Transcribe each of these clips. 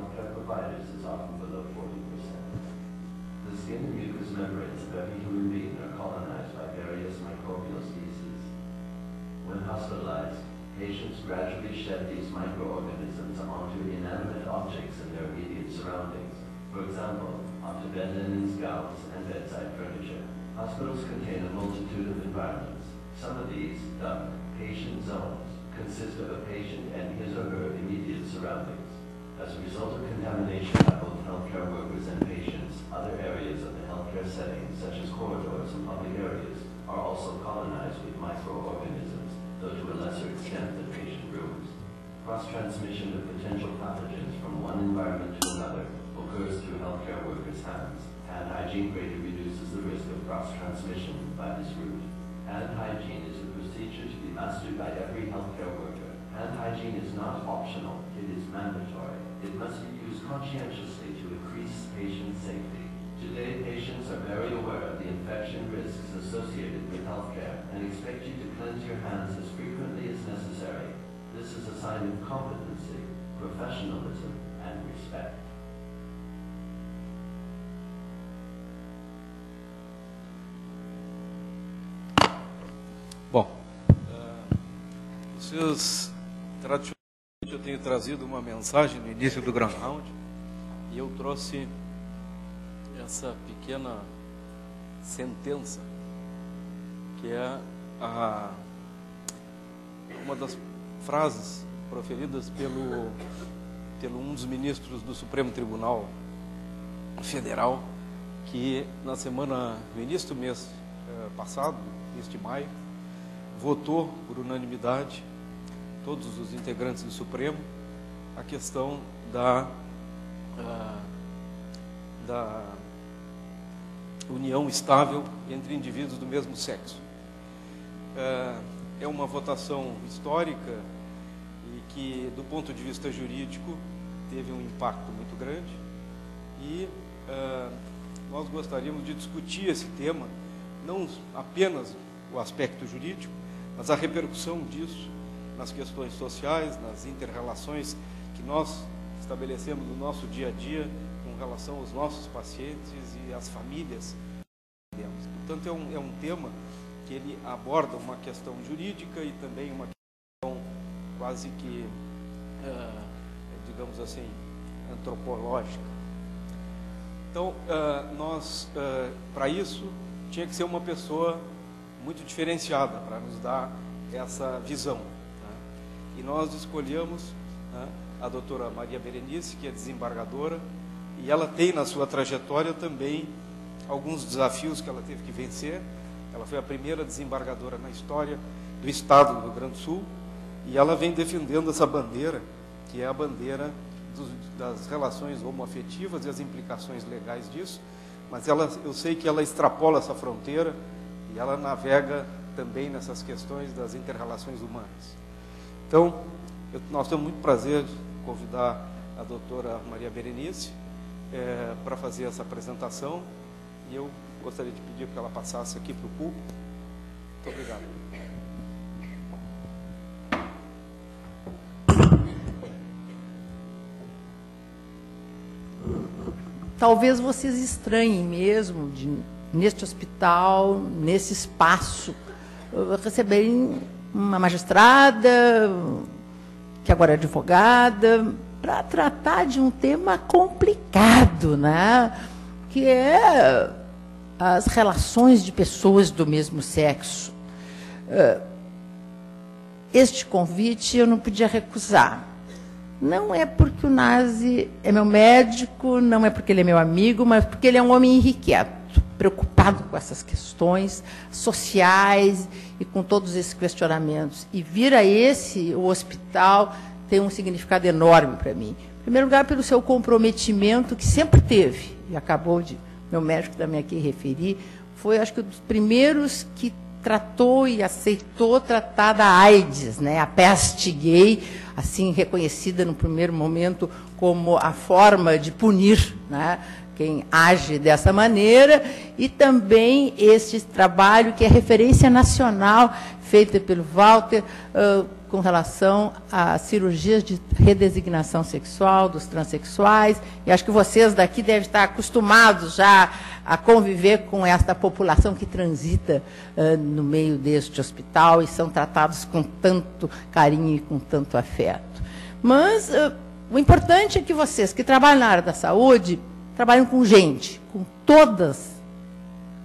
healthcare providers is often below 40%. The skin and mucous membranes of every human being are colonized by various microbial species. When hospitalized, patients gradually shed these microorganisms onto inanimate objects in their immediate surroundings. For example, onto bed linens, gowns, and bedside furniture. Hospitals contain a multitude of environments. Some of these, dubbed patient zones, consist of a patient and his or her immediate surroundings. As a result of contamination by both healthcare workers and patients, other areas of the healthcare setting, such as corridors and public areas, are also colonized with microorganisms, though to a lesser extent than patient rooms. Cross-transmission of potential pathogens from one environment to another occurs through healthcare workers' hands. Hand hygiene greatly reduces the risk of cross-transmission by this route. Hand hygiene is a procedure to be mastered by every healthcare worker. Hand hygiene is not optional, it is mandatory. It must be used conscientiously to increase patient safety. Today, patients are very aware of the infection risks associated with healthcare and expect you to cleanse your hands as frequently as necessary. This is a sign of competency, professionalism, and respect. Bom, vocês, tradicionalmente, eu tenho trazido uma mensagem no início do Grand Round e eu trouxe essa pequena sentença, que é uma das frases proferidas pelo um dos ministros do Supremo Tribunal Federal, que no início do mês passado, mês de maio, votou por unanimidade, todos os integrantes do Supremo, a questão da união estável entre indivíduos do mesmo sexo. É uma votação histórica e que, do ponto de vista jurídico, teve um impacto muito grande e nós gostaríamos de discutir esse tema, não apenas o aspecto jurídico, mas a repercussão disso nas questões sociais, nas inter-relações que nós estabelecemos no nosso dia a dia com relação aos nossos pacientes e às famílias. Portanto, é um tema que ele aborda uma questão jurídica e também uma questão quase que, digamos assim, antropológica. Então, para isso, tinha que ser uma pessoa muito diferenciada para nos dar essa visão, né? E nós escolhemos, né, a doutora Maria Berenice, que é desembargadora, e ela tem na sua trajetória também alguns desafios que ela teve que vencer. Ela foi a primeira desembargadora na história do Estado do Rio Grande do Sul, e ela vem defendendo essa bandeira, que é a bandeira das relações homoafetivas e as implicações legais disso, mas eu sei que ela extrapola essa fronteira e ela navega também nessas questões das inter-relações humanas. Então, nós temos muito prazer de convidar a doutora Maria Berenice para fazer essa apresentação, e eu gostaria de pedir que ela passasse aqui para o público. Muito obrigado. Talvez vocês estranhem mesmo, neste hospital, nesse espaço, receberem uma magistrada, que agora é advogada, para tratar de um tema complicado, né? Que é as relações de pessoas do mesmo sexo. Este convite eu não podia recusar. Não é porque o Nazi é meu médico, não é porque ele é meu amigo, mas porque ele é um homem irrequieto, preocupado com essas questões sociais e com todos esses questionamentos. E vir a o hospital tem um significado enorme para mim. Em primeiro lugar, pelo seu comprometimento, que sempre teve, e acabou de meu médico também aqui referir, foi, acho que, um dos primeiros que tratou e aceitou tratar da AIDS, né, a peste gay, assim, reconhecida no primeiro momento como a forma de punir, né, quem age dessa maneira, e também esse trabalho que é referência nacional, feita pelo Walter, com relação às cirurgias de redesignação sexual dos transexuais, e acho que vocês daqui devem estar acostumados já a conviver com esta população que transita no meio deste hospital e são tratados com tanto carinho e com tanto afeto. Mas o importante é que vocês que trabalham na área da saúde trabalham com gente, com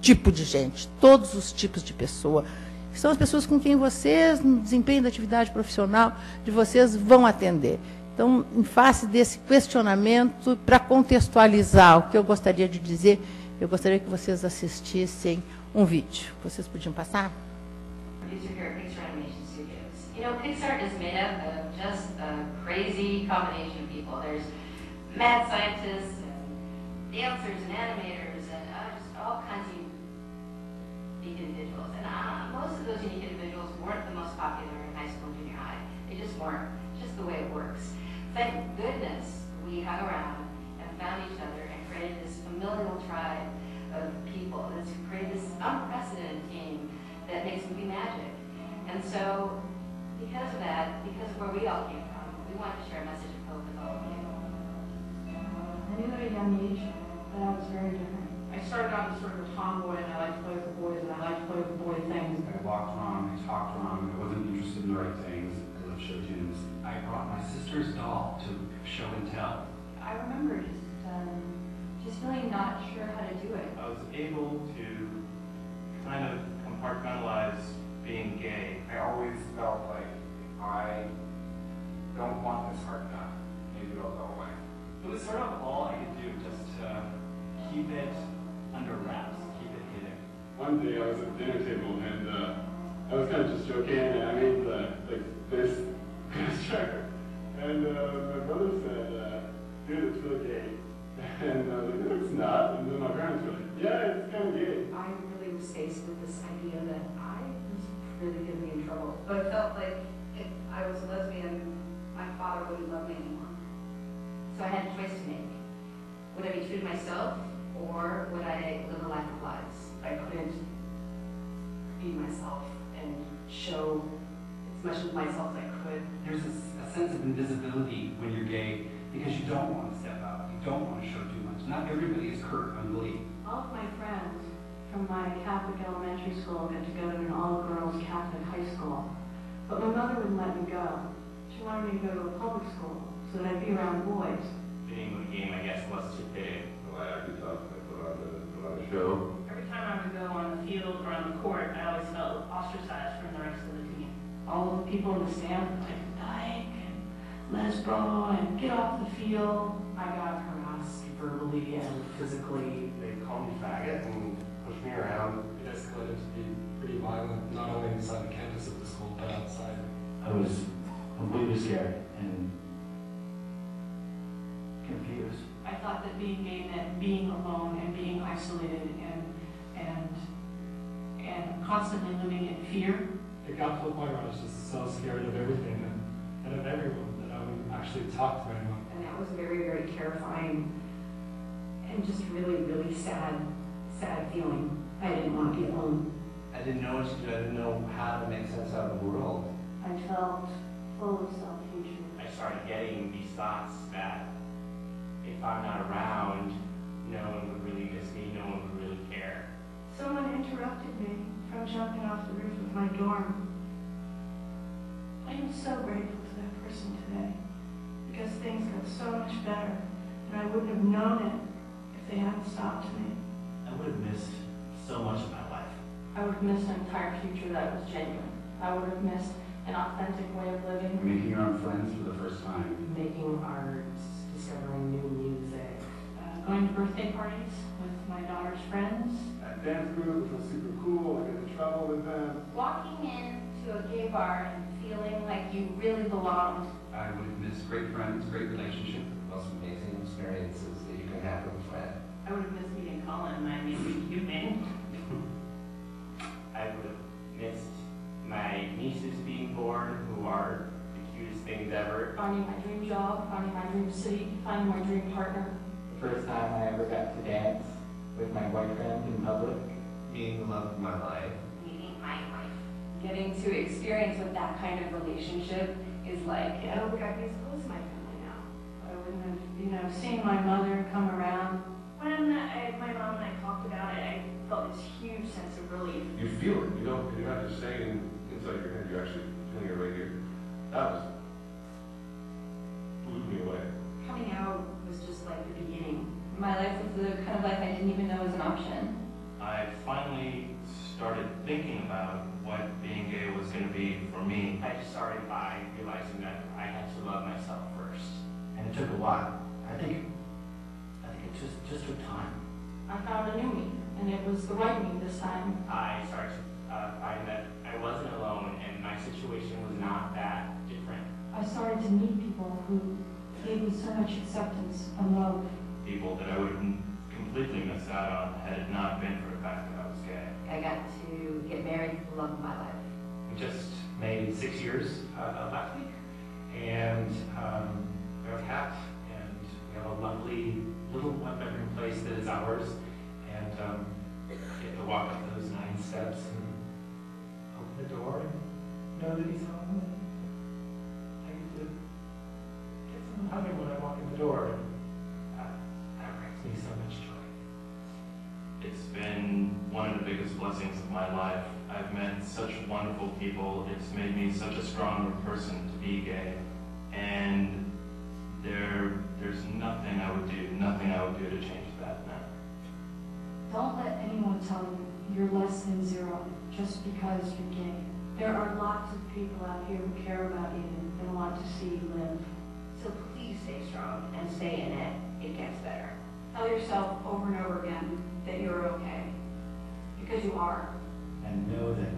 tipo de gente, todos os tipos de pessoa. São as pessoas com quem vocês, no desempenho da atividade profissional de vocês, vão atender. Então, em face desse questionamento, para contextualizar o que eu gostaria de dizer, eu gostaria que vocês assistissem um vídeo. Vocês podiam passar? Producer here at Pixar Animation Studios. You know, Pixar is made up of just a crazy combination of people. There's mad scientists and dancers and animators and just all kinds of unique individuals. And most of those unique individuals weren't the most popular in high school and junior high. They just weren't. Just the way it works. Thank goodness we hung around and found each other and created this familial tribe of people. That's created this unprecedented team that makes movie magic. And so, because of that, because of where we all came from, we wanted to share a message of hope with all of you. I knew at a young age that I was very different. I started out as sort of a tomboy, and I liked to play with the boys, and I liked to play with the boy things. I walked around, I talked around, I wasn't interested in the right things. I love show tunes. I brought my sister's doll to show and tell. I remember just feeling not sure how to do it. I was able to kind of compartmentalize being gay. I always felt like I don't want this heart done. Maybe it'll go away. It was sort of all I could do just to keep it under wraps, keep it hidden. One day I was at the dinner table and I was kind of just joking and I made this gesture. And my brother said, dude, it's really gay. And I was like, no, it's not. And then my parents were like, yeah, it's kind of gay. I really was faced with this idea that I was really going to be in trouble. But it felt like if I was a lesbian, my father wouldn't love me anymore. So I had a choice to make. Would I be true to myself, or would I live a life of lies? I couldn't be myself and show as much of myself as I could. There's a sense of invisibility when you're gay because you don't want to step out. You don't want to show too much. Not everybody is Kurt on Glee. All of my friends from my Catholic elementary school got to go to an all-girls Catholic high school. But my mother wouldn't let me go. She wanted me to go to a public school so that I'd be around boys. Being with the game, I guess, was to fit in. Well, I actually thought I put on a show. Every time I would go on the field or on the court, I always felt ostracized from the rest of the team. All the people in the stands were like, dyke and lesbo and get off the field. I got harassed verbally and physically. They called me faggot and pushed me around. It escalated to be pretty violent, not only inside the campus of the school, but outside. I was completely scared and confused. I thought that being gay meant being alone and being isolated and constantly living in fear. It got to the point where I was just so scared of everything and of everyone that I wouldn't actually talk to anyone. And that was very, very terrifying and just really, really sad feeling. I didn't want to be alone. I didn't know what to do. I didn't know how to make sense out of the world. I felt full of self-hatred. I started getting these thoughts that if I'm not around, no one would really miss me, no one would really care. Someone interrupted me from jumping off the roof of my dorm. I am so grateful to that person today because things got so much better and I wouldn't have known it if they hadn't stopped me. I would have missed so much of my life. I would have missed an entire future that was genuine. I would have missed an authentic way of living. Making your own friends for the first time. Making art, discovering new music. Going to birthday parties with my daughter's friends. That dance group was super cool. I got in trouble with them. Walking into a gay bar and feeling like you really belonged. I would have missed great friends, great relationship. Most amazing experiences that you can have with a friend. I would have missed meeting Colin, my amazing human. I would have missed my nieces being born, who are the cutest things ever. Finding my dream job, finding my dream city, finding my dream partner. The first time I ever got to dance with my boyfriend in public. Meeting the love of my life. Meeting my wife. getting to experience what that kind of relationship is like. I don't think I'd be as close to my family now. I wouldn't have, seeing my mother come around. When my mom and I talked about it, I felt this huge sense of relief. You feel it. You're not just saying inside your head. You're actually feeling it right here. That blew me away. Coming out was just like the beginning. My life was the kind of life I didn't even know was an option. I finally started thinking about what being gay was going to be for me. I started by realizing that I had to love myself first. And it took a while. I think it just took time. I found a new me, and it was the right me this time. I started to find that I wasn't alone and my situation was not that different. I started to meet people who gave me so much acceptance and love. People that I would have completely missed out on had it not been for the fact that I was gay. I got to get married to the love of my life. We just made 6 years last week, and we have a cat, and we have a lovely little one-bedroom place that is ours, and get to walk up those 9 steps and open the door and know that he's home. I get to get some hug him when I walk in the door, and that brings me so much joy. It's been one of the biggest blessings of my life. I've met such wonderful people. It's made me such a stronger person to be gay. And there's nothing I would do to change that now. Don't let anyone tell you you're less than zero just because you're gay. There are lots of people out here who care about you and want to see you live. So please stay strong and stay in it. It gets better. Tell yourself over and over again that you're okay, because you are. And know that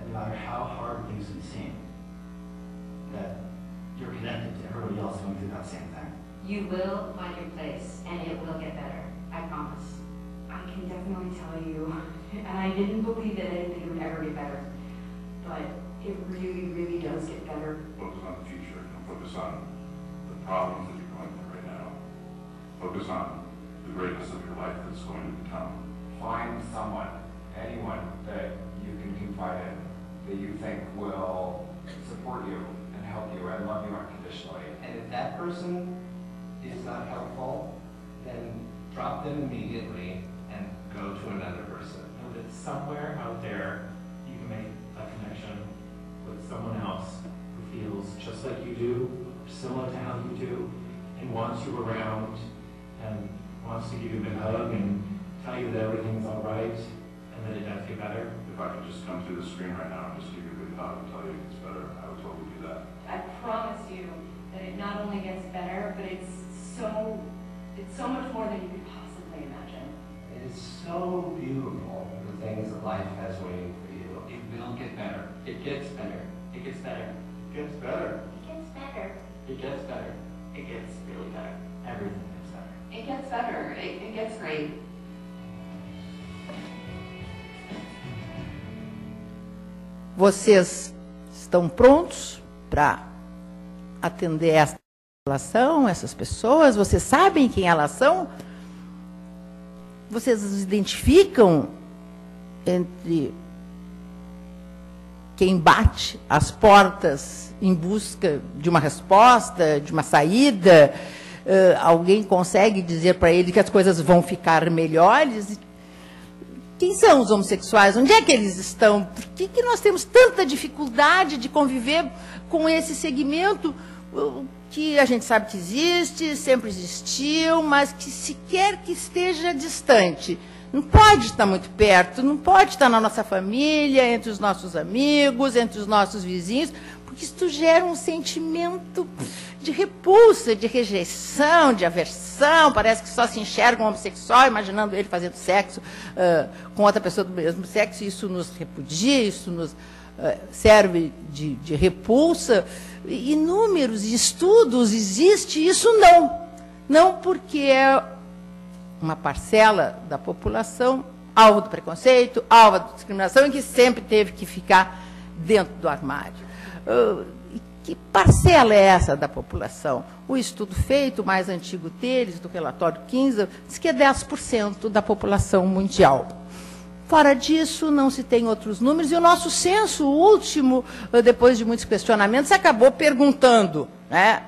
no matter how hard things can seem, that you're connected to everybody else going through that same thing. You will find your place, and it will get better. I promise. I can definitely tell you, and I didn't believe that anything would ever get better, but it really, really does get better. Focus on the future. Don't focus on the problems that you're going through right now. Focus on the greatness of your life that's going to become. Find someone, anyone that you can confide in, that you think will support you and help you and love you unconditionally. And if that person is not helpful, then drop them immediately and go to another person. Know that somewhere out there you can make a connection with someone else who feels just like you do, similar to how you do, and wants you around and wants to give you a big hug and tell you that everything's all right and that it does get better. If I could just come through the screen right now and just give you a big hug and tell you it gets better, I would totally do that. I promise you that it not only gets better, but it's so much more than you could possibly imagine. It is so beautiful, the things that life has waiting for you. It will get better. It gets better. It gets better. It gets better. It gets better. It gets better. It gets really better. Everything gets better. It gets better. It gets great. Vocês estão prontos para atender essa população, essas pessoas? Vocês sabem quem elas são? Vocês os identificam entre quem bate as portas em busca de uma resposta, de uma saída? Alguém consegue dizer para ele que as coisas vão ficar melhores? Quem são os homossexuais? Onde é que eles estão? Por que nós temos tanta dificuldade de conviver com esse segmento que a gente sabe que existe, sempre existiu, mas que sequer que esteja distante? Não pode estar muito perto, não pode estar na nossa família, entre os nossos amigos, entre os nossos vizinhos, porque isso gera um sentimento de repulsa, de rejeição, de aversão. Parece que só se enxerga um homossexual, imaginando ele fazendo sexo com outra pessoa do mesmo sexo. Isso nos repudia, isso nos serve de repulsa. Inúmeros estudos existe, isso não. Não porque é uma parcela da população alvo do preconceito, alvo da discriminação, e que sempre teve que ficar dentro do armário. Que parcela é essa da população? O estudo feito, o mais antigo deles, do relatório 15, diz que é 10% da população mundial. Fora disso, não se tem outros números, e o nosso censo último, depois de muitos questionamentos, acabou perguntando, né,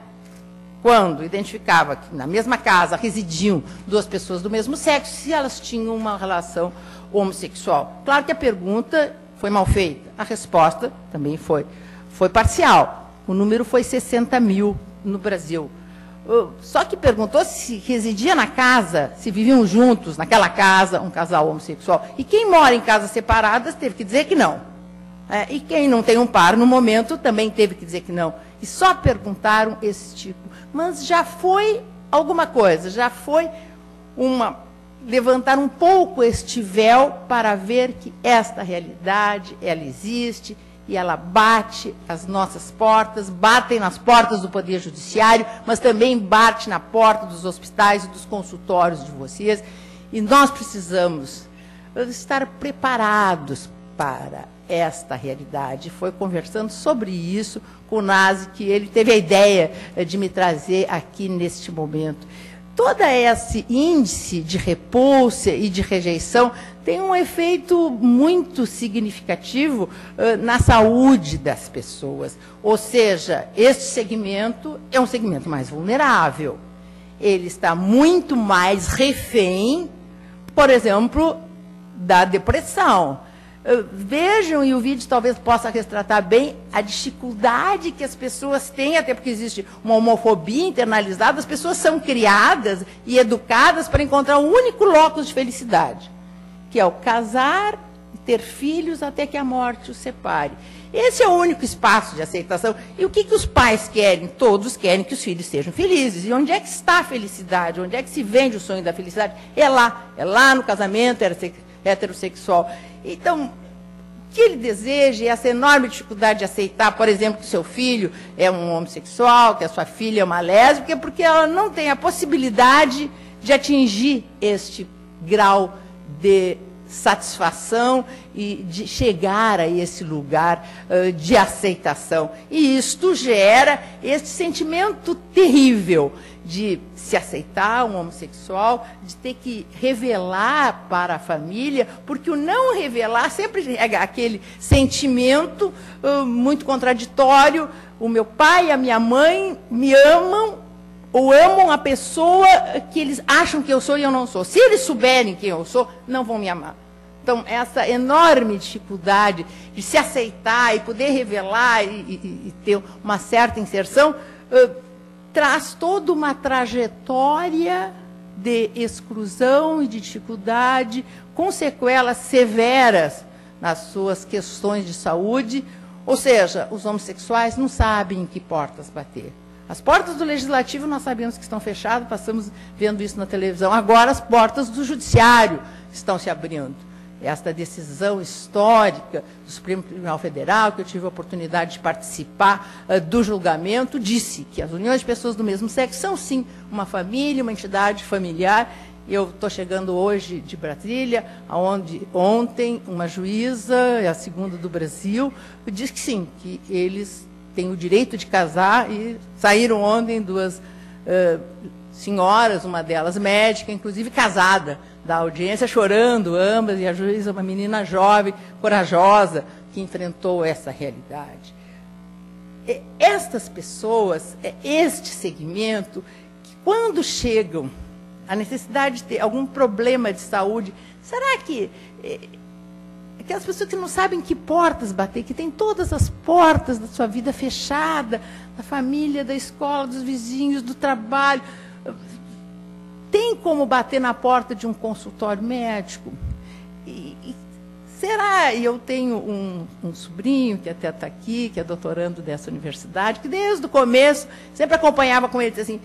quando identificava que na mesma casa residiam duas pessoas do mesmo sexo, se elas tinham uma relação homossexual. Claro que a pergunta foi mal feita, a resposta também foi parcial. O número foi 60 mil no Brasil. Só que perguntou se residia na casa, se viviam juntos naquela casa, um casal homossexual. E quem mora em casas separadas teve que dizer que não. E quem não tem um par no momento também teve que dizer que não. E só perguntaram esse tipo. Mas já foi alguma coisa, já foi levantar um pouco este véu para ver que esta realidade, ela existe, e ela bate às nossas portas, batem nas portas do Poder Judiciário, mas também bate na porta dos hospitais e dos consultórios de vocês. E nós precisamos estar preparados para esta realidade. Foi conversando sobre isso com o Nazi que ele teve a ideia de me trazer aqui neste momento. Todo esse índice de repulsa e de rejeição tem um efeito muito significativo na saúde das pessoas. Ou seja, este segmento é um segmento mais vulnerável. Ele está muito mais refém, por exemplo, da depressão. Vejam, e o vídeo talvez possa retratar bem a dificuldade que as pessoas têm, até porque existe uma homofobia internalizada, as pessoas são criadas e educadas para encontrar o único locus de felicidade, que é o casar e ter filhos até que a morte os separe. Esse é o único espaço de aceitação. E o que os pais querem? Todos querem que os filhos sejam felizes. E onde é que está a felicidade? Onde é que se vende o sonho da felicidade? É lá no casamento heterossexual. Então, o que ele deseja é essa enorme dificuldade de aceitar, por exemplo, que seu filho é um homossexual, que a sua filha é uma lésbica, porque ela não tem a possibilidade de atingir este grau de satisfação e de chegar a esse lugar de aceitação. E isto gera esse sentimento terrível de se aceitar um homossexual, de ter que revelar para a família, porque o não revelar sempre é aquele sentimento muito contraditório. O meu pai e a minha mãe me amam, ou amam a pessoa que eles acham que eu sou e eu não sou. Se eles souberem quem eu sou, não vão me amar. Então, essa enorme dificuldade de se aceitar e poder revelar e ter uma certa inserção, traz toda uma trajetória de exclusão e de dificuldade, com sequelas severas nas suas questões de saúde. Ou seja, os homossexuais não sabem em que portas bater. As portas do Legislativo nós sabemos que estão fechadas, passamos vendo isso na televisão. Agora as portas do Judiciário estão se abrindo. Esta decisão histórica do Supremo Tribunal Federal, que eu tive a oportunidade de participar do julgamento, disse que as uniões de pessoas do mesmo sexo são, sim, uma família, uma entidade familiar. Eu estou chegando hoje de Brasília, onde ontem uma juíza, a segunda do Brasil, disse que sim, que eles têm o direito de casar, e saíram ontem duas senhoras, uma delas médica, inclusive casada, da audiência, chorando ambas, e a juíza, uma menina jovem, corajosa, que enfrentou essa realidade. Estas pessoas, este segmento, que quando chegam a necessidade de ter algum problema de saúde, será que aquelas pessoas que não sabem que portas bater, que têm todas as portas da sua vida fechada, da família, da escola, dos vizinhos, do trabalho, tem como bater na porta de um consultório médico? Será? E eu tenho um sobrinho que até está aqui, que é doutorando dessa universidade, que desde o começo sempre acompanhava com ele, dizia assim,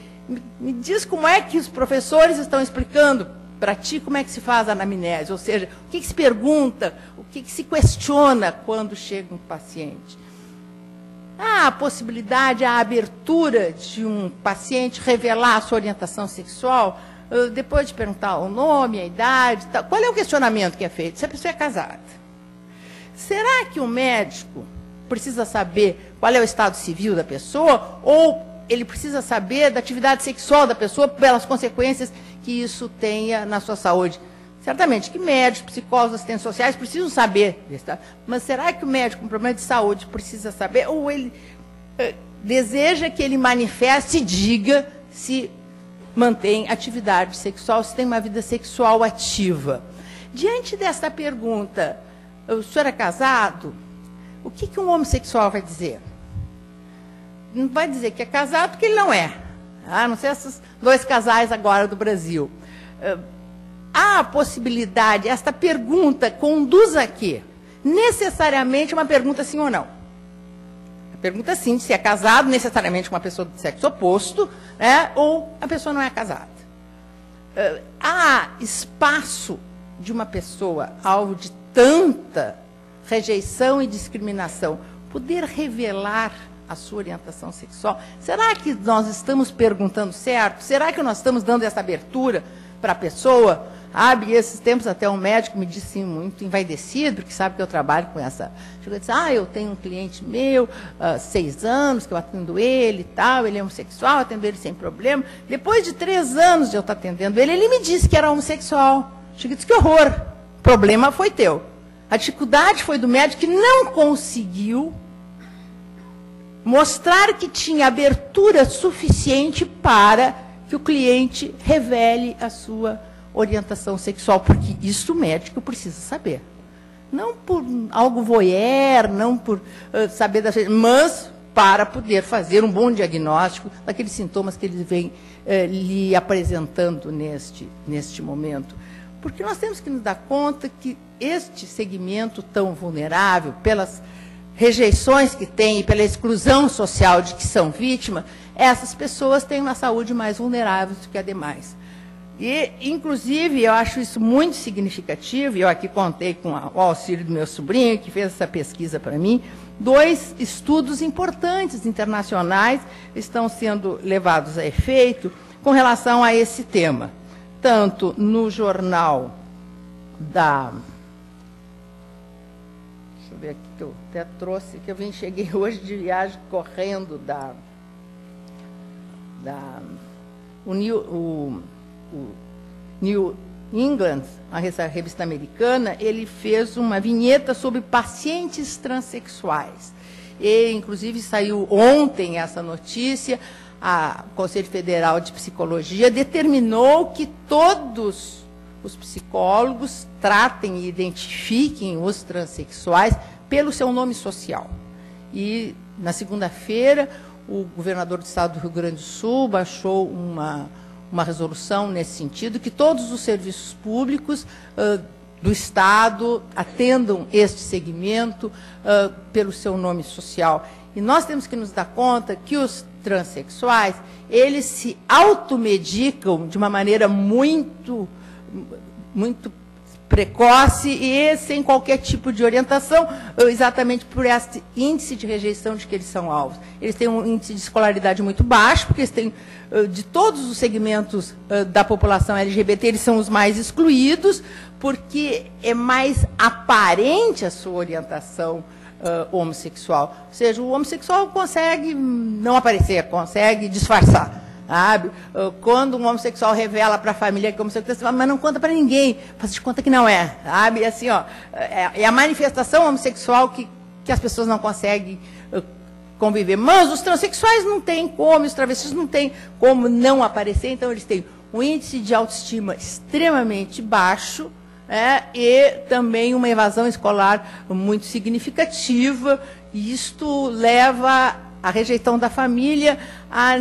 me diz como é que os professores estão explicando para ti como é que se faz a anamnese, ou seja, o que se pergunta, o que se questiona quando chega um paciente. Há a possibilidade, a abertura de um paciente revelar a sua orientação sexual, depois de perguntar o nome, a idade, tal. Qual é o questionamento que é feito? Se a pessoa é casada. Será que o médico precisa saber qual é o estado civil da pessoa, ou ele precisa saber da atividade sexual da pessoa, pelas consequências que isso tenha na sua saúde? Certamente que médicos, psicólogos, assistentes sociais precisam saber disso, tá? Mas será que o médico com problema de saúde precisa saber? Ou ele deseja que ele manifeste e diga se mantém atividade sexual, se tem uma vida sexual ativa? Diante desta pergunta, o senhor é casado? O que um homossexual vai dizer? Não vai dizer que é casado porque ele não é. Ah, não sei esses 2 casais agora do Brasil. Há a possibilidade, esta pergunta conduz a quê? Necessariamente uma pergunta sim ou não. A pergunta sim, se é casado, necessariamente com uma pessoa do sexo oposto, né, ou a pessoa não é casada. Há espaço de uma pessoa alvo de tanta rejeição e discriminação poder revelar a sua orientação sexual? Será que nós estamos perguntando certo? Será que nós estamos dando essa abertura para a pessoa? E esses tempos até um médico me disse muito envaidecido, porque sabe que eu trabalho com essa... Chegou e disse, eu tenho um cliente meu, 6 anos, que eu atendo ele e tal, ele é homossexual, atendo ele sem problema. Depois de 3 anos de eu estar atendendo ele, ele me disse que era homossexual. Chegou e disse, que horror, o problema foi teu. A dificuldade foi do médico que não conseguiu mostrar que tinha abertura suficiente para que o cliente revele a sua orientação sexual, porque isso o médico precisa saber. Não por algo voyeur, não por saber das coisas, mas para poder fazer um bom diagnóstico daqueles sintomas que ele vem lhe apresentando neste momento. Porque nós temos que nos dar conta que este segmento tão vulnerável, pelas rejeições que tem e pela exclusão social de que são vítimas, essas pessoas têm uma saúde mais vulnerável do que a demais. E, inclusive, eu acho isso muito significativo, e eu aqui contei com o auxílio do meu sobrinho, que fez essa pesquisa para mim, 2 estudos importantes internacionais estão sendo levados a efeito com relação a esse tema. Tanto no jornal da... Deixa eu ver aqui, que eu até trouxe, que eu cheguei hoje de viagem correndo o New England, a revista americana, ele fez uma vinheta sobre pacientes transexuais. E, inclusive, saiu ontem essa notícia, o Conselho Federal de Psicologia determinou que todos os psicólogos tratem e identifiquem os transexuais pelo seu nome social. E, na segunda-feira, o governador do estado do Rio Grande do Sul baixou uma resolução nesse sentido, que todos os serviços públicos do Estado atendam este segmento pelo seu nome social. E nós temos que nos dar conta que os transexuais, eles se automedicam de uma maneira muito precoce e sem qualquer tipo de orientação, exatamente por esse índice de rejeição de que eles são alvos. Eles têm um índice de escolaridade muito baixo, porque eles têm, de todos os segmentos da população LGBT, eles são os mais excluídos, porque é mais aparente a sua orientação homossexual. Ou seja, o homossexual consegue não aparecer, consegue disfarçar. Sabe? Quando um homossexual revela para a família que é homossexual, mas não conta para ninguém, faz de conta que não é. Sabe? Assim, é a manifestação homossexual que as pessoas não conseguem conviver. Mas os transexuais não têm como, os travestis não têm como não aparecer, então eles têm um índice de autoestima extremamente baixo, e também uma evasão escolar muito significativa, e isto leva à rejeição da família, a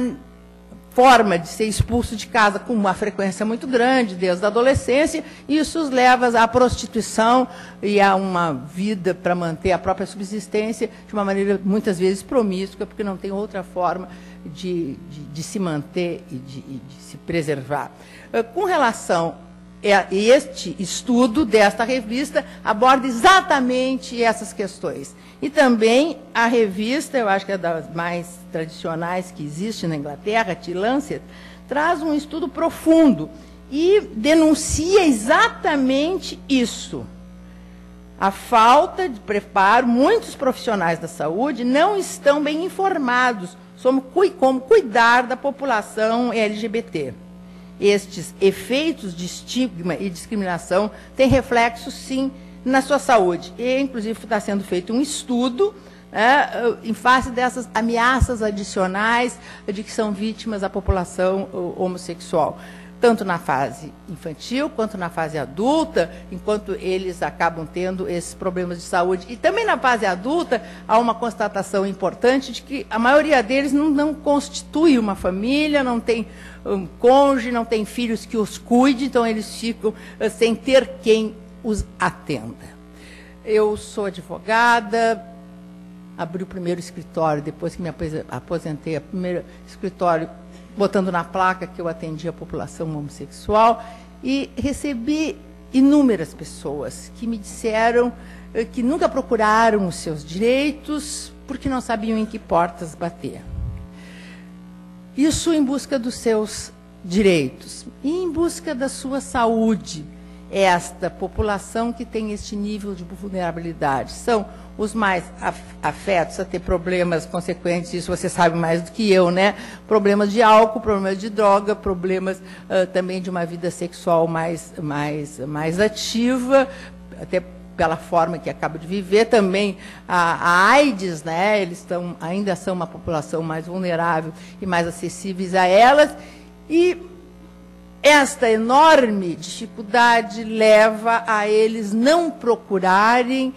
forma de ser expulso de casa com uma frequência muito grande, desde a adolescência, e isso os leva à prostituição e a uma vida para manter a própria subsistência de uma maneira, muitas vezes, promíscua, porque não tem outra forma de se manter e de se preservar. Com relação a este estudo desta revista, aborda exatamente essas questões. E também a revista, eu acho que é das mais tradicionais que existe na Inglaterra, The Lancet, traz um estudo profundo e denuncia exatamente isso. A falta de preparo, muitos profissionais da saúde não estão bem informados sobre como cuidar da população LGBT. estes efeitos de estigma e discriminação têm reflexo, sim, na sua saúde. E, inclusive, está sendo feito um estudo em face dessas ameaças adicionais de que são vítimas a população homossexual, tanto na fase infantil quanto na fase adulta, enquanto eles acabam tendo esses problemas de saúde. E também na fase adulta há uma constatação importante de que a maioria deles não constitui uma família, não tem um cônjuge, não tem filhos que os cuide, então eles ficam sem ter quem os atenda. Eu sou advogada, abri o primeiro escritório, depois que me aposentei, o primeiro escritório botando na placa que eu atendia a população homossexual, e recebi inúmeras pessoas que me disseram que nunca procuraram os seus direitos porque não sabiam em que portas bater. Isso em busca dos seus direitos e em busca da sua saúde. Esta população que tem este nível de vulnerabilidade são os mais afetos a ter problemas consequentes, isso você sabe mais do que eu, né? Problemas de álcool, problemas de droga, problemas também de uma vida sexual mais ativa, até pela forma que acaba de viver. Também a AIDS, né? Eles ainda são uma população mais vulnerável e mais acessíveis a elas. E esta enorme dificuldade leva a eles não procurarem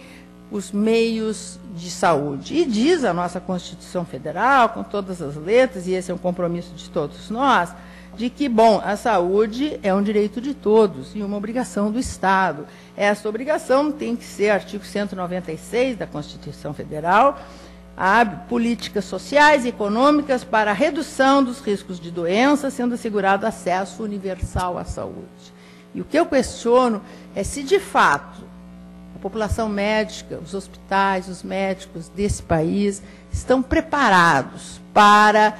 os meios de saúde. E diz a nossa Constituição Federal, com todas as letras, e esse é um compromisso de todos nós, de que, bom, a saúde é um direito de todos e uma obrigação do Estado. Essa obrigação tem que ser, artigo 196 da Constituição Federal, abre políticas sociais e econômicas para a redução dos riscos de doença, sendo assegurado acesso universal à saúde. E o que eu questiono é se, de fato, a população médica, os hospitais, os médicos desse país estão preparados para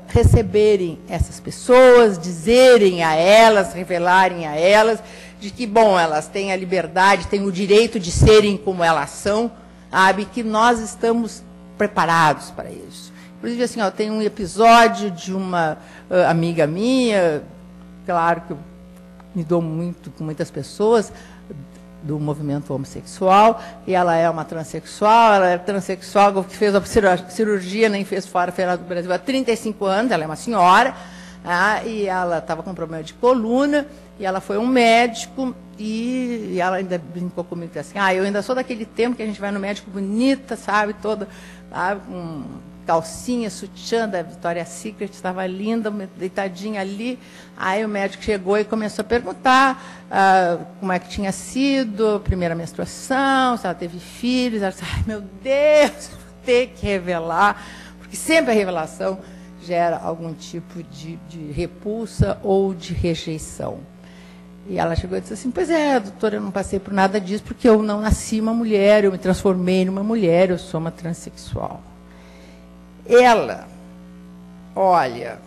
receberem essas pessoas, dizerem a elas, revelarem a elas, de que, bom, elas têm a liberdade, têm o direito de serem como elas são, sabe, que nós estamos preparados para isso. Inclusive, assim, tem um episódio de uma amiga minha, claro que eu me dou muito com muitas pessoas do movimento homossexual, e ela é uma transexual, ela é transexual, que fez a cirurgia, nem fez fora do Brasil há 35 anos, ela é uma senhora, e ela estava com um problema de coluna, e ela foi um médico, e ela ainda brincou comigo, assim, eu ainda sou daquele tempo que a gente vai no médico bonita, sabe, toda, sabe, com calcinha, sutiã da Victoria's Secret, estava linda, deitadinha ali. Aí o médico chegou e começou a perguntar como é que tinha sido a primeira menstruação, se ela teve filhos. Ela disse, ai, meu Deus, vou ter que revelar, porque sempre a revelação gera algum tipo de repulsa ou de rejeição. E ela chegou e disse assim, pois é, doutora, eu não passei por nada disso, porque eu não nasci uma mulher, eu me transformei numa mulher, eu sou uma transexual. Ela, olha,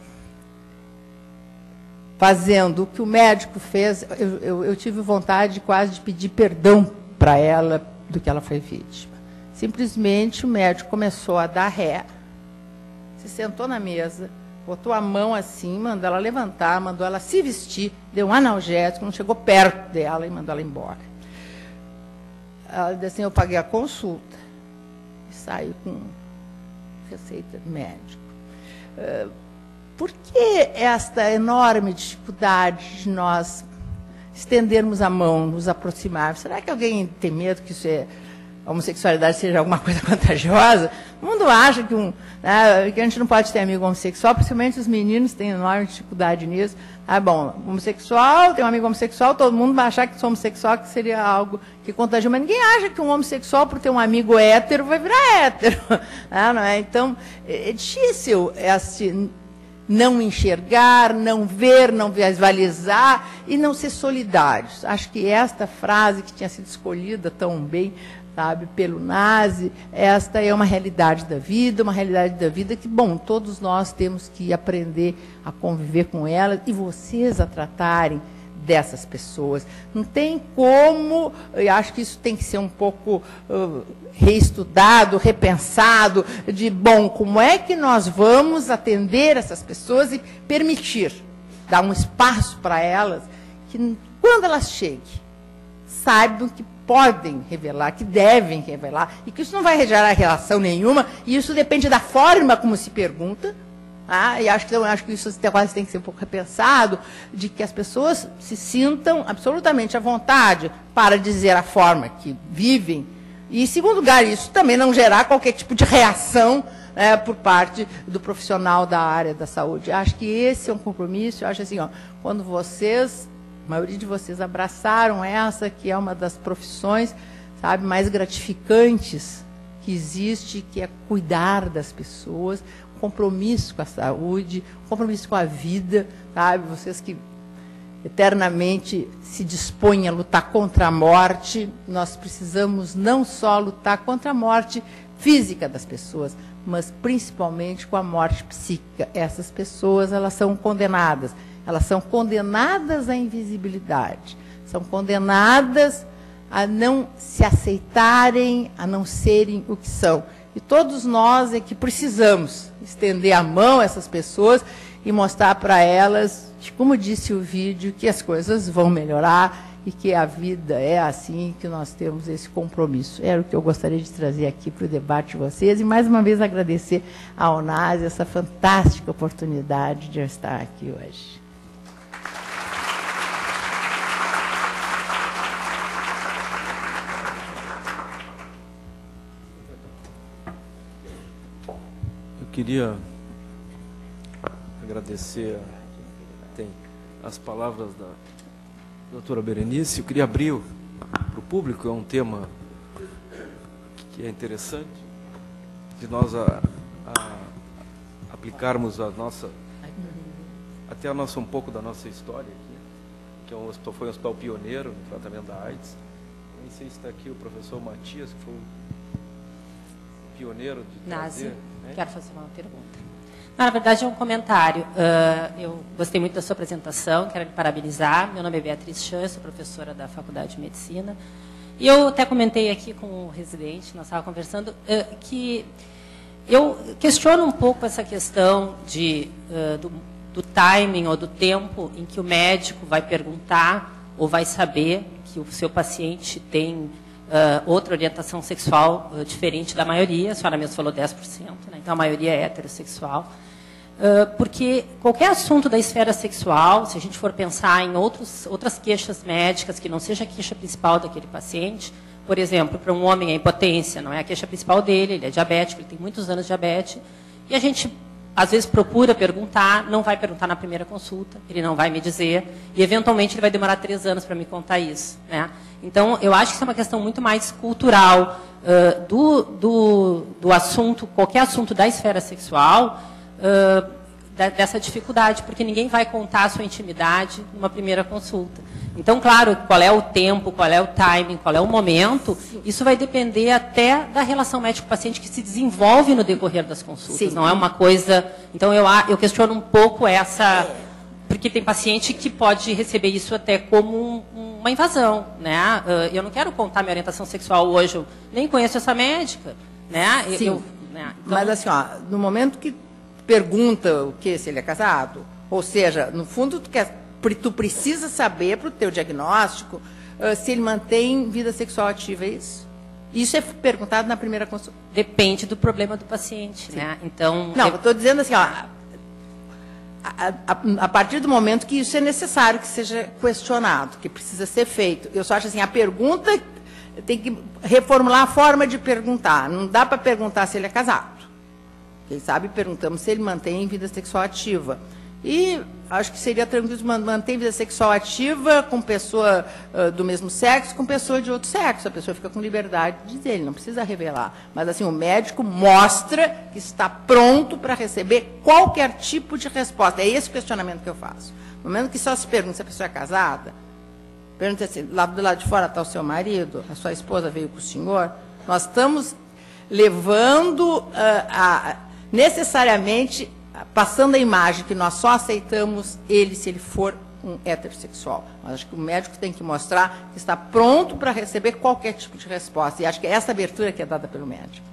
fazendo o que o médico fez, eu tive vontade quase de pedir perdão para ela do que ela foi vítima. Simplesmente o médico começou a dar ré, se sentou na mesa, botou a mão assim, mandou ela levantar, mandou ela se vestir, deu um analgésico, não chegou perto dela e mandou ela embora. Ela disse assim, eu paguei a consulta e saí com receita de médico. Por que esta enorme dificuldade de nós estendermos a mão, nos aproximarmos? Será que alguém tem medo que a homossexualidade seja alguma coisa contagiosa? O mundo acha que a gente não pode ter amigo homossexual, principalmente os meninos têm enorme dificuldade nisso. Bom, homossexual, tem um amigo homossexual, todo mundo vai achar que sou homossexual, que seria algo que contagia, mas ninguém acha que um homossexual, por ter um amigo hétero, vai virar hétero. Não é? Então, é difícil não enxergar, não ver, não visualizar e não ser solidários. Acho que esta frase que tinha sido escolhida tão bem, sabe, pelo Nazi, esta é uma realidade da vida que, bom, todos nós temos que aprender a conviver com ela e vocês a tratarem dessas pessoas. Não tem como, eu acho que isso tem que ser um pouco reestudado, repensado, de, bom, como é que nós vamos atender essas pessoas e permitir dar um espaço para elas, que quando elas cheguem, saibam que podem revelar, que devem revelar, e que isso não vai gerar relação nenhuma, e isso depende da forma como se pergunta. E acho que isso quase tem que ser um pouco repensado, de que as pessoas se sintam absolutamente à vontade para dizer a forma que vivem, e, em segundo lugar, isso também não gerar qualquer tipo de reação por parte do profissional da área da saúde. Acho que esse é um compromisso. Eu acho assim, quando vocês, a maioria de vocês, abraçaram essa, que é uma das profissões, sabe, mais gratificantes que existe, que é cuidar das pessoas, compromisso com a saúde, compromisso com a vida, sabe? Vocês que eternamente se dispõem a lutar contra a morte, nós precisamos não só lutar contra a morte física das pessoas, mas principalmente com a morte psíquica. Essas pessoas, elas são condenadas à invisibilidade, são condenadas a não se aceitarem, a não serem o que são. E todos nós é que precisamos estender a mão a essas pessoas e mostrar para elas, como disse o vídeo, que as coisas vão melhorar e que a vida é assim, que nós temos esse compromisso. Era o que eu gostaria de trazer aqui para o debate de vocês. E, mais uma vez, agradecer à Onase essa fantástica oportunidade de eu estar aqui hoje. Queria agradecer as palavras da doutora Berenice. Eu queria abrir para o público, é um tema que é interessante, de nós aplicarmos um pouco da nossa história aqui, que foi um hospital pioneiro no tratamento da AIDS. Nem sei se está aqui o professor Matias, que foi o pioneiro de trazer... Quero fazer uma pergunta. Na verdade, é um comentário. Eu gostei muito da sua apresentação, quero lhe parabenizar. Meu nome é Beatriz Chan, sou professora da Faculdade de Medicina. E eu até comentei aqui com o residente, nós estávamos conversando, que eu questiono um pouco essa questão do timing ou do tempo em que o médico vai perguntar ou vai saber que o seu paciente tem outra orientação sexual diferente da maioria. A senhora mesmo falou 10%, né? Então a maioria é heterossexual. Porque qualquer assunto da esfera sexual, se a gente for pensar em outras queixas médicas, que não seja a queixa principal daquele paciente, por exemplo, para um homem a impotência não é a queixa principal dele, ele é diabético, ele tem muitos anos de diabetes, e a gente às vezes procura perguntar, não vai perguntar na primeira consulta, ele não vai me dizer, e eventualmente ele vai demorar 3 anos para me contar isso, né? Então, eu acho que isso é uma questão muito mais cultural do assunto, qualquer assunto da esfera sexual, dessa dificuldade, porque ninguém vai contar a sua intimidade numa primeira consulta. Então, claro, qual é o tempo, qual é o timing, qual é o momento, isso vai depender até da relação médico-paciente que se desenvolve no decorrer das consultas. Sim. Não é uma coisa... Então, eu questiono um pouco essa... Porque tem paciente que pode receber isso até como uma invasão, né? Eu não quero contar minha orientação sexual hoje, eu nem conheço essa médica, né? Sim. Então... Mas assim, no momento que pergunta o que, se ele é casado, ou seja, no fundo tu precisa saber para o teu diagnóstico se ele mantém vida sexual ativa, é isso? Isso é perguntado na primeira consulta. Depende do problema do paciente, né? Então, não, eu estou dizendo assim, a partir do momento que isso é necessário que seja questionado, que precisa ser feito. Eu só acho assim, a pergunta tem que reformular a forma de perguntar. Não dá para perguntar se ele é casado. Quem sabe perguntamos se ele mantém vida sexual ativa. E acho que seria tranquilo manter vida sexual ativa com pessoa do mesmo sexo, com pessoa de outro sexo. A pessoa fica com liberdade de dizer, ele não precisa revelar. Mas assim, o médico mostra que está pronto para receber qualquer tipo de resposta. É esse o questionamento que eu faço. No momento que só se pergunta se a pessoa é casada, pergunta assim, lá do lado de fora está o seu marido, a sua esposa veio com o senhor, nós estamos levando necessariamente... passando a imagem que nós só aceitamos ele se ele for um heterossexual. Mas acho que o médico tem que mostrar que está pronto para receber qualquer tipo de resposta. E acho que é essa abertura que é dada pelo médico.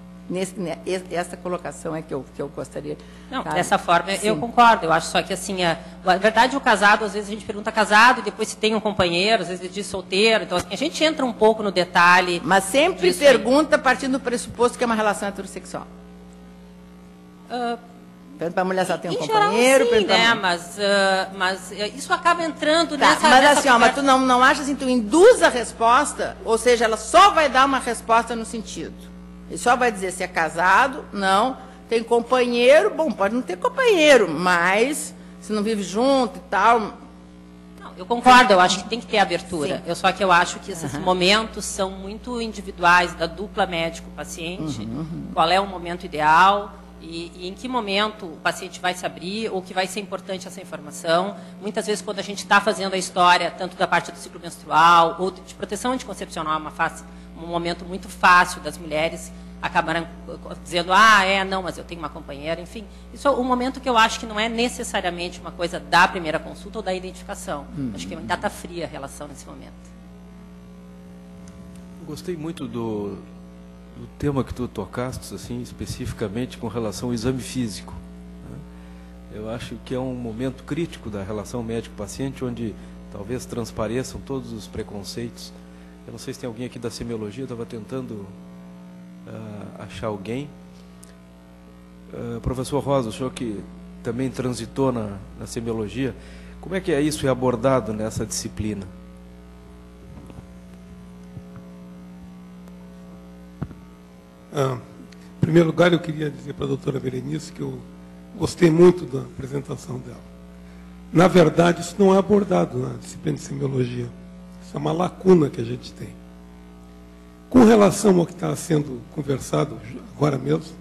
Essa colocação é que eu gostaria. Não, sabe? dessa forma Sim. eu concordo. Eu acho só que assim, na verdade o casado, às vezes a gente pergunta casado e depois se tem um companheiro, às vezes ele diz solteiro. Então assim, a gente entra um pouco no detalhe. Mas sempre pergunta partindo do pressuposto que é uma relação heterossexual. Pergunta para a mulher se ela tem um companheiro. Geral, sim, né? Mas isso acaba entrando Tá, nessa. mas nessa assim, ó, mas tu não acha assim, tu induz a resposta, ou seja, ela só vai dar uma resposta no sentido. Ele só vai dizer se é casado, não, tem companheiro, bom, pode não ter companheiro, mas se não vive junto e tal. Não, eu concordo, eu acho que tem que ter abertura. Sim. Só que eu acho que esses momentos são muito individuais, da dupla médico-paciente. Qual é o momento ideal e em que momento o paciente vai se abrir ou que vai ser importante essa informação. Muitas vezes, quando a gente está fazendo a história, tanto da parte do ciclo menstrual ou de proteção anticoncepcional, um momento muito fácil das mulheres acabarem dizendo, não, mas eu tenho uma companheira, enfim. Isso é um momento que eu acho que não é necessariamente uma coisa da primeira consulta ou da identificação. Acho que ainda está fria a relação nesse momento. Gostei muito do tema que tu tocaste, assim, especificamente com relação ao exame físico. Né? Eu acho que é um momento crítico da relação médico-paciente, onde talvez transpareçam todos os preconceitos. Eu não sei se tem alguém aqui da semiologia, eu estava tentando achar alguém. Professor Rosa, o senhor que também transitou na semiologia, como é que isso é abordado nessa disciplina? Em primeiro lugar, eu queria dizer para a doutora Berenice que eu gostei muito da apresentação dela. Na verdade, isso não é abordado na disciplina de semiologia. Isso é uma lacuna que a gente tem. Com relação ao que está sendo conversado agora mesmo,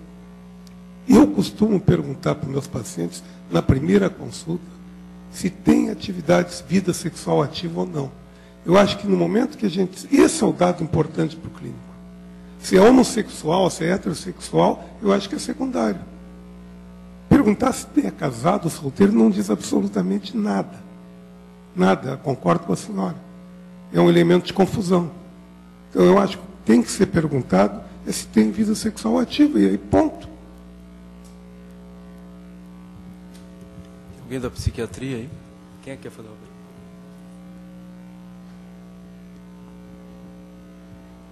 eu costumo perguntar para os meus pacientes, na primeira consulta, se tem atividades, vida sexual ativa ou não. Eu acho que no momento que a gente... Esse é o dado importante para o clínico. Se é homossexual, se é heterossexual, eu acho que é secundário. Perguntar se é casado ou solteiro não diz absolutamente nada. Nada, concordo com a senhora. É um elemento de confusão. Então, eu acho que tem que ser perguntado se tem vida sexual ativa, e aí ponto. Alguém da psiquiatria aí? Quem é que quer fazer uma pergunta?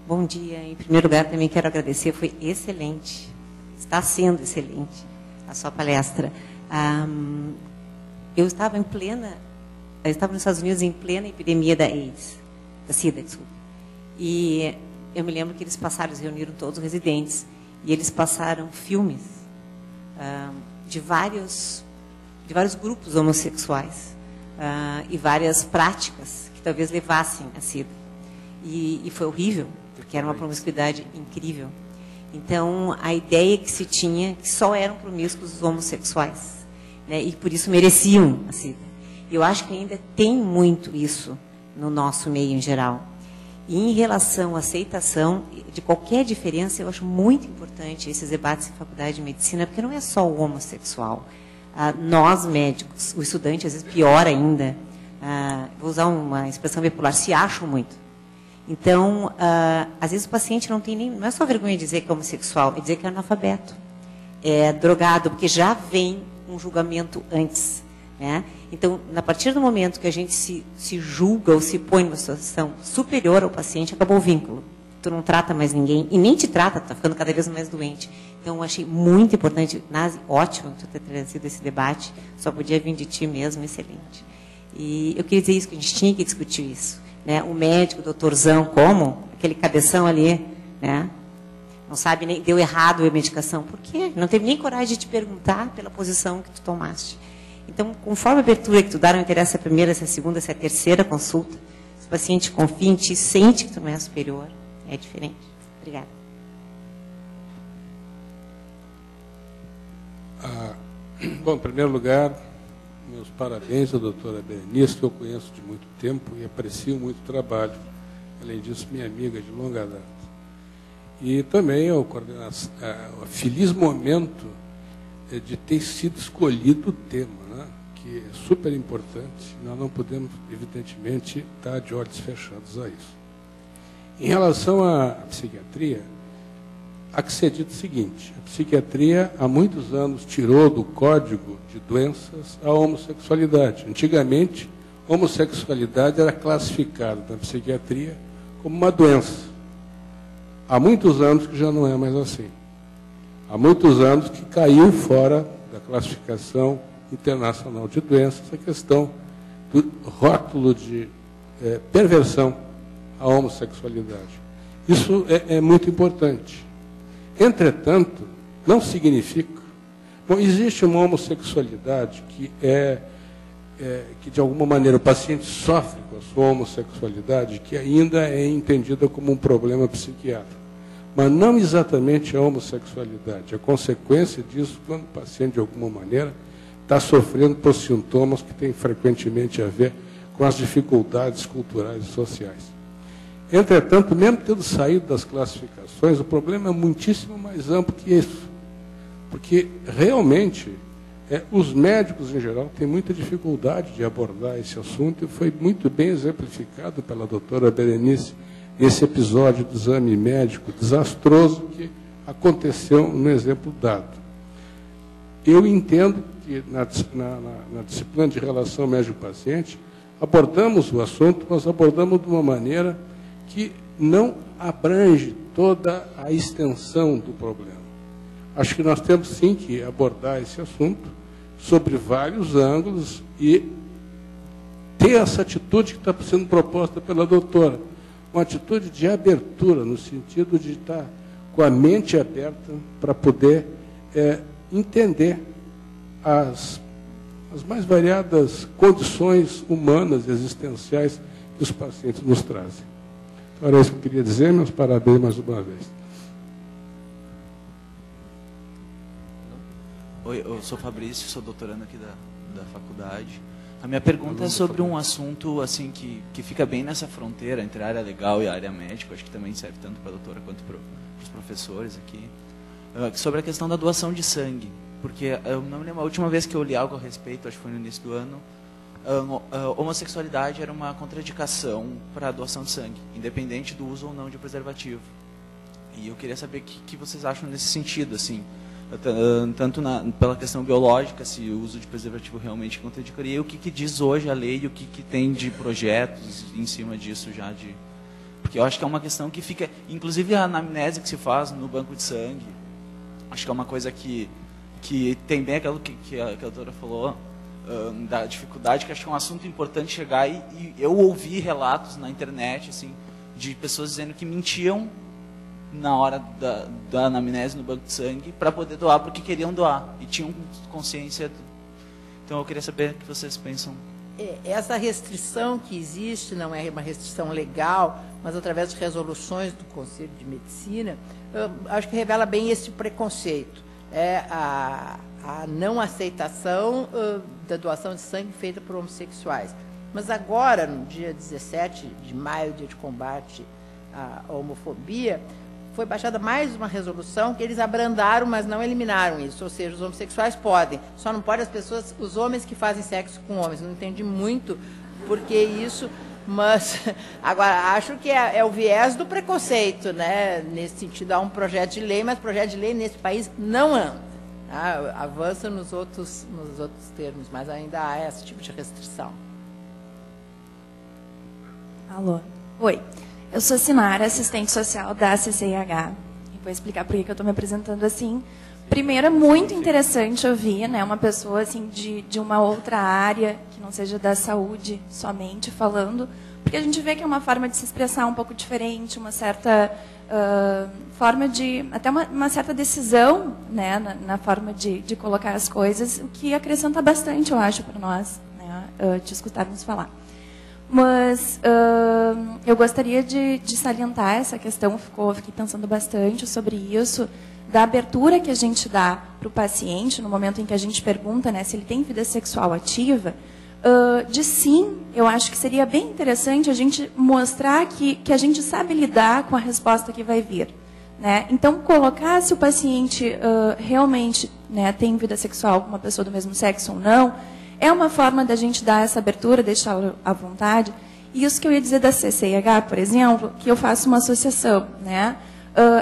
Bom dia. Em primeiro lugar, também quero agradecer, foi excelente. Está sendo excelente a sua palestra. Eu estava nos Estados Unidos em plena epidemia da AIDS, da SIDA, desculpa. E eu me lembro que eles reuniram todos os residentes, e eles passaram filmes de vários grupos homossexuais e várias práticas que talvez levassem a SIDA. E foi horrível, porque era uma promiscuidade incrível. Então, a ideia que se tinha que só eram promíscuos os homossexuais, né, e por isso mereciam a SIDA. Eu acho que ainda tem muito isso no nosso meio em geral. E em relação à aceitação de qualquer diferença, eu acho muito importante esses debates em faculdade de medicina, porque não é só o homossexual. Nós, médicos, o estudante, às vezes pior ainda, vou usar uma expressão bipolar, se acham muito. Então, às vezes o paciente não é só vergonha de dizer que é homossexual, é dizer que é analfabeto, é drogado, porque já vem um julgamento antes. Né? Então, a partir do momento que a gente se julga ou se põe numa situação superior ao paciente, acabou o vínculo. Tu não trata mais ninguém, e nem te trata, tu está ficando cada vez mais doente. Então, eu achei muito importante, Nazi, ótimo tu ter trazido esse debate, só podia vir de ti mesmo, excelente. E eu queria dizer isso, que a gente tinha que discutir isso. Né? O médico, o doutorzão, aquele cabeção ali, né? Não sabe nem, deu errado a medicação. Por quê? Não teve nem coragem de te perguntar pela posição que tu tomaste. Então, conforme a abertura que tu dá, não interessa se é a primeira, se é a segunda, se é a terceira consulta, se o paciente confia em ti, sente que tu não é superior, é diferente. Obrigada. Bom, em primeiro lugar, meus parabéns à doutora Berenice, que eu conheço de muito tempo e aprecio muito o trabalho. Além disso, minha amiga de longa data. E também ao feliz momento de ter sido escolhido o tema, né, que é super importante. Nós não podemos, evidentemente, estar de olhos fechados a isso. Em relação à psiquiatria, há que ser dito o seguinte: a psiquiatria há muitos anos tirou do código de doenças a homossexualidade. Antigamente, homossexualidade era classificada na psiquiatria como uma doença. Há muitos anos que já não é mais assim. Há muitos anos que caiu fora da classificação internacional de doenças a questão do rótulo de perversão à homossexualidade. Isso é muito importante. Entretanto, não significa... Bom, existe uma homossexualidade que que de alguma maneira o paciente sofre com a sua homossexualidade, que ainda é entendida como um problema psiquiátrico. Mas não exatamente a homossexualidade. A consequência disso, quando o paciente, de alguma maneira, está sofrendo por sintomas que têm frequentemente a ver com as dificuldades culturais e sociais. Entretanto, mesmo tendo saído das classificações, o problema é muitíssimo mais amplo que isso. Porque, realmente, os médicos, em geral, têm muita dificuldade de abordar esse assunto, e foi muito bem exemplificado pela doutora Berenice nesse episódio do exame médico desastroso que aconteceu no exemplo dado. Eu entendo que na disciplina de relação médico-paciente abordamos o assunto, mas abordamos de uma maneira que não abrange toda a extensão do problema. Acho que nós temos sim que abordar esse assunto sobre vários ângulos e ter essa atitude que está sendo proposta pela doutora, uma atitude de abertura, no sentido de estar com a mente aberta para poder entender as mais variadas condições humanas e existenciais que os pacientes nos trazem. Então, era isso que eu queria dizer. Meus parabéns mais uma vez. Oi, eu sou Fabrício, sou doutorando aqui da faculdade. A minha pergunta é sobre um assunto assim que fica bem nessa fronteira entre a área legal e a área médica. Acho que também serve tanto para a doutora quanto para os professores aqui. Sobre a questão da doação de sangue. Porque eu não me lembro, a última vez que eu li algo a respeito, acho que foi no início do ano, a homossexualidade era uma contraindicação para a doação de sangue, independente do uso ou não de preservativo. E eu queria saber o que vocês acham nesse sentido, assim, tanto pela questão biológica, se o uso de preservativo realmente contraindicaria, e o que diz hoje a lei e o que tem de projetos em cima disso já de... Porque eu acho que é uma questão que fica... Inclusive a anamnese que se faz no banco de sangue, acho que é uma coisa que tem bem aquilo que a doutora falou, da dificuldade, que acho que é um assunto importante chegar e eu ouvi relatos na internet, assim, de pessoas dizendo que mentiam na hora da anamnese no banco de sangue para poder doar, porque queriam doar e tinham consciência. Então eu queria saber o que vocês pensam. Essa restrição que existe não é uma restrição legal, mas através de resoluções do Conselho de Medicina, acho que revela bem esse preconceito. A não aceitação da doação de sangue feita por homossexuais. Mas agora, no dia 17 de maio, dia de combate à homofobia, foi baixada mais uma resolução que eles abrandaram, mas não eliminaram isso. Ou seja, os homossexuais podem, só não podem os homens que fazem sexo com homens. Não entendi muito por que isso, mas agora acho que é o viés do preconceito, né? Nesse sentido, há um projeto de lei, mas projeto de lei nesse país não anda. Avança nos outros termos, mas ainda há esse tipo de restrição. Alô. Oi. Eu sou Sinara, assistente social da CCIH. E vou explicar por que eu estou me apresentando assim. Primeiro, é muito interessante ouvir, né, uma pessoa assim, de uma outra área, que não seja da saúde somente, falando, porque a gente vê que é uma forma de se expressar um pouco diferente, uma certa forma de... até uma certa decisão, né, na forma de colocar as coisas, o que acrescenta bastante, eu acho, para nós, né, te escutarmos falar. Mas eu gostaria de salientar essa questão, fiquei pensando bastante sobre isso, da abertura que a gente dá para o paciente, no momento em que a gente pergunta, né, se ele tem vida sexual ativa, de sim, eu acho que seria bem interessante a gente mostrar que a gente sabe lidar com a resposta que vai vir. Né? Então, colocar se o paciente realmente, né, tem vida sexual com uma pessoa do mesmo sexo ou não, é uma forma da gente dar essa abertura, deixá-lo à vontade. E isso que eu ia dizer da CCIH, por exemplo, que eu faço uma associação, né?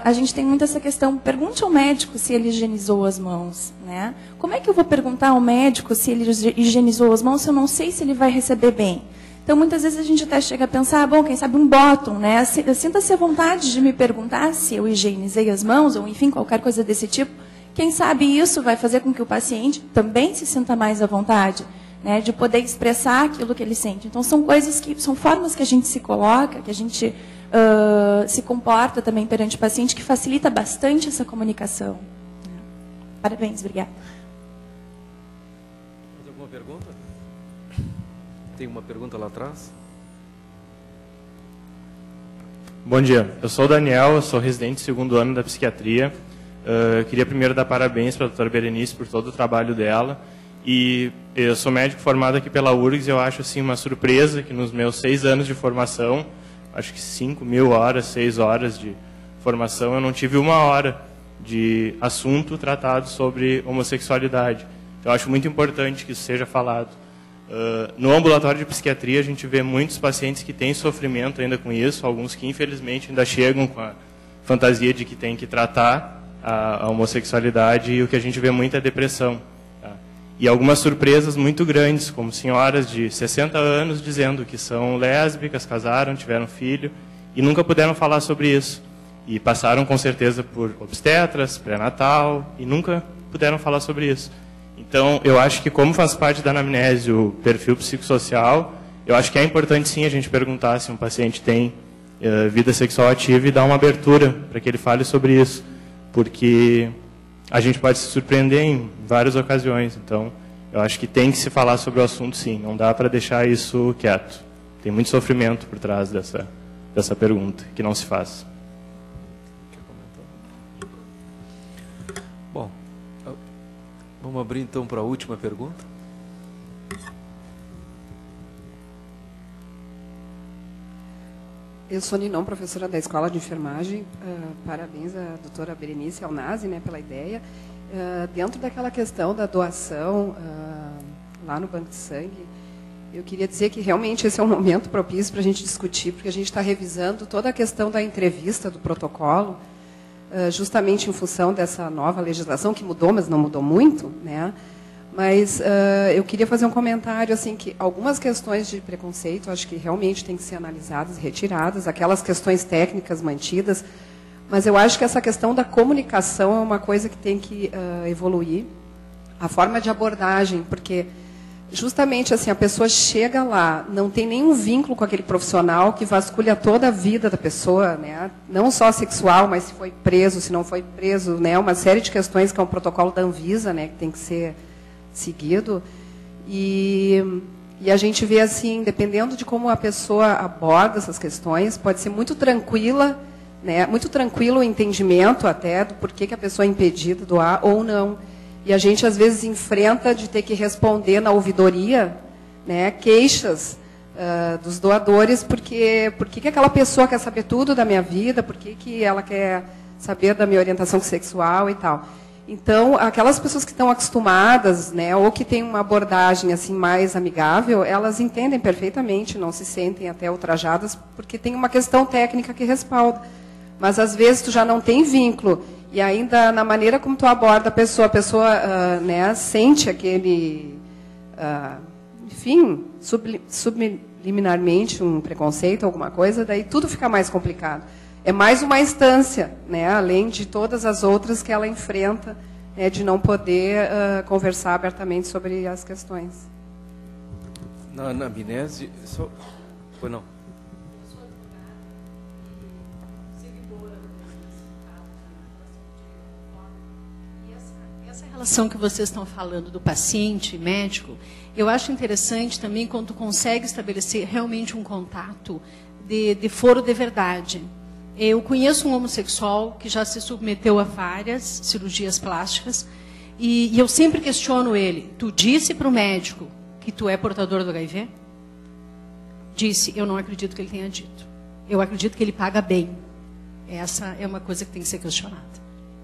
a gente tem muito essa questão, pergunte ao médico se ele higienizou as mãos, né? Como é que eu vou perguntar ao médico se ele higienizou as mãos se eu não sei se ele vai receber bem? Então, muitas vezes a gente até chega a pensar, bom, quem sabe um bottom, né? Sinta-se à vontade de me perguntar se eu higienizei as mãos, ou enfim, qualquer coisa desse tipo. Quem sabe isso vai fazer com que o paciente também se sinta mais à vontade, né? De poder expressar aquilo que ele sente. Então, são coisas que, são formas que a gente se coloca, que a gente se comporta também perante o paciente, que facilita bastante essa comunicação. Parabéns, obrigada. Mais alguma pergunta? Tem uma pergunta lá atrás? Bom dia, eu sou o Daniel, eu sou residente do 2º ano da psiquiatria. Queria primeiro dar parabéns para a doutora Berenice por todo o trabalho dela. E eu sou médico formado aqui pela URGS e eu acho assim, uma surpresa que nos meus 6 anos de formação, acho que 5.000 horas, 6 horas de formação, eu não tive 1 hora de assunto tratado sobre homossexualidade. Eu acho muito importante que isso seja falado. No ambulatório de psiquiatria, a gente vê muitos pacientes que têm sofrimento ainda com isso, alguns que, infelizmente, ainda chegam com a fantasia de que tem que tratar a homossexualidade, e o que a gente vê muito é depressão. Tá? E algumas surpresas muito grandes, como senhoras de 60 anos dizendo que são lésbicas, casaram, tiveram filho, e nunca puderam falar sobre isso. E passaram, com certeza, por obstetras, pré-natal, e nunca puderam falar sobre isso. Então, eu acho que como faz parte da anamnese o perfil psicossocial, eu acho que é importante sim a gente perguntar se um paciente tem vida sexual ativa e dar uma abertura para que ele fale sobre isso, porque a gente pode se surpreender em várias ocasiões. Então, eu acho que tem que se falar sobre o assunto sim, não dá para deixar isso quieto. Tem muito sofrimento por trás dessa pergunta, que não se faz. Bom, vamos abrir então para a última pergunta. Eu sou Ninon, professora da Escola de Enfermagem. Parabéns à doutora Berenice e ao Nazi, né, pela ideia. Dentro daquela questão da doação lá no Banco de Sangue, eu queria dizer que realmente esse é um momento propício para a gente discutir, porque a gente está revisando toda a questão da entrevista, do protocolo, justamente em função dessa nova legislação, que mudou, mas não mudou muito, né? Mas eu queria fazer um comentário, assim, que algumas questões de preconceito, acho que realmente têm que ser analisadas, retiradas, aquelas questões técnicas mantidas, mas eu acho que essa questão da comunicação é uma coisa que tem que evoluir, a forma de abordagem, porque justamente assim, a pessoa chega lá, não tem nenhum vínculo com aquele profissional que vasculha toda a vida da pessoa, né? Não só sexual, mas se foi preso, se não foi preso, né? Uma série de questões que é um protocolo da Anvisa, né? Que tem que ser seguido. E a gente vê assim, dependendo de como a pessoa aborda essas questões, pode ser muito tranquila, né? Muito tranquilo o entendimento até do porquê que a pessoa é impedida de doar ou não. E a gente, às vezes, enfrenta de ter que responder na ouvidoria, né, queixas dos doadores, porque que aquela pessoa quer saber tudo da minha vida, por que ela quer saber da minha orientação sexual e tal. Então, aquelas pessoas que estão acostumadas, né, ou que têm uma abordagem assim, mais amigável, elas entendem perfeitamente, não se sentem até ultrajadas, porque tem uma questão técnica que respalda. Mas, às vezes, tu já não tem vínculo. E ainda na maneira como tu aborda a pessoa né, sente aquele, enfim, subliminarmente um preconceito, alguma coisa, daí tudo fica mais complicado. É mais uma instância, né, além de todas as outras que ela enfrenta, né, de não poder conversar abertamente sobre as questões. Na anamnese, foi não. Essa relação que vocês estão falando do paciente médico, eu acho interessante também quando tu consegue estabelecer realmente um contato de foro de verdade. Eu conheço um homossexual que já se submeteu a várias cirurgias plásticas e eu sempre questiono ele: tu disse para o médico que tu é portador do HIV? Disse. Eu não acredito que ele tenha dito. Eu acredito que ele paga bem. Essa é uma coisa que tem que ser questionada.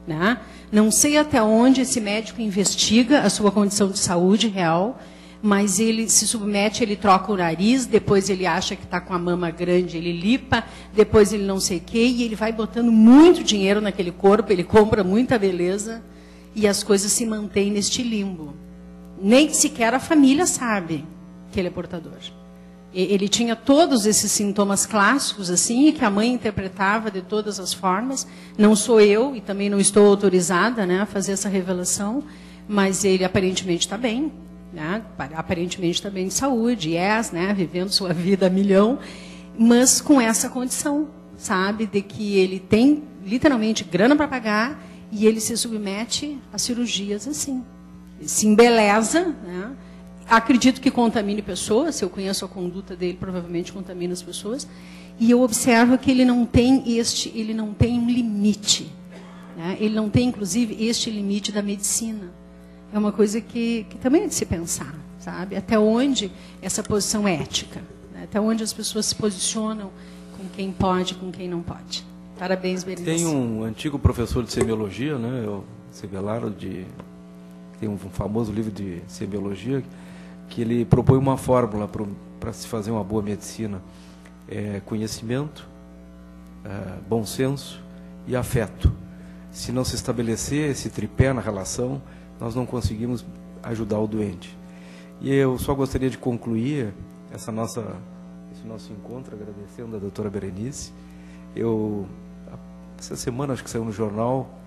Né? Não sei até onde esse médico investiga a sua condição de saúde real, mas ele se submete, ele troca o nariz, depois ele acha que está com a mama grande, ele lipa, depois ele não sei o quê, e ele vai botando muito dinheiro naquele corpo, ele compra muita beleza, e as coisas se mantêm neste limbo. Nem sequer a família sabe que ele é portador. Ele tinha todos esses sintomas clássicos, assim, que a mãe interpretava de todas as formas. Não sou eu, e também não estou autorizada, né, a fazer essa revelação, mas ele aparentemente está bem, né, aparentemente está bem de saúde, né, vivendo sua vida a milhão, mas com essa condição, sabe, de que ele tem literalmente grana para pagar e ele se submete a cirurgias assim. Ele se embeleza, né? Acredito que contamine pessoas, se eu conheço a conduta dele, provavelmente contamina as pessoas, e eu observo que ele não tem um limite, né? Ele não tem, inclusive, este limite da medicina. É uma coisa que também é de se pensar, sabe? Até onde essa posição é ética, né? Até onde as pessoas se posicionam com quem pode, com quem não pode. Parabéns, Berenice. Tem um antigo professor de semiologia, né, o Sebelaro, tem um famoso livro de semiologia, que ele propõe uma fórmula para se fazer uma boa medicina. Conhecimento, bom senso e afeto. Se não se estabelecer esse tripé na relação, nós não conseguimos ajudar o doente. E eu só gostaria de concluir esse nosso encontro agradecendo a doutora Berenice. Essa semana, acho que saiu no jornal,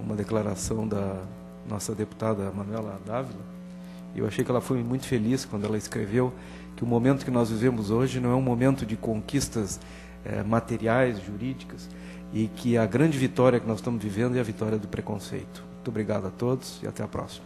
uma declaração da nossa deputada Manuela Dávila. Eu achei que ela foi muito feliz quando ela escreveu que o momento que nós vivemos hoje não é um momento de conquistas materiais, jurídicas, e que a grande vitória que nós estamos vivendo é a vitória do preconceito. Muito obrigado a todos e até a próxima.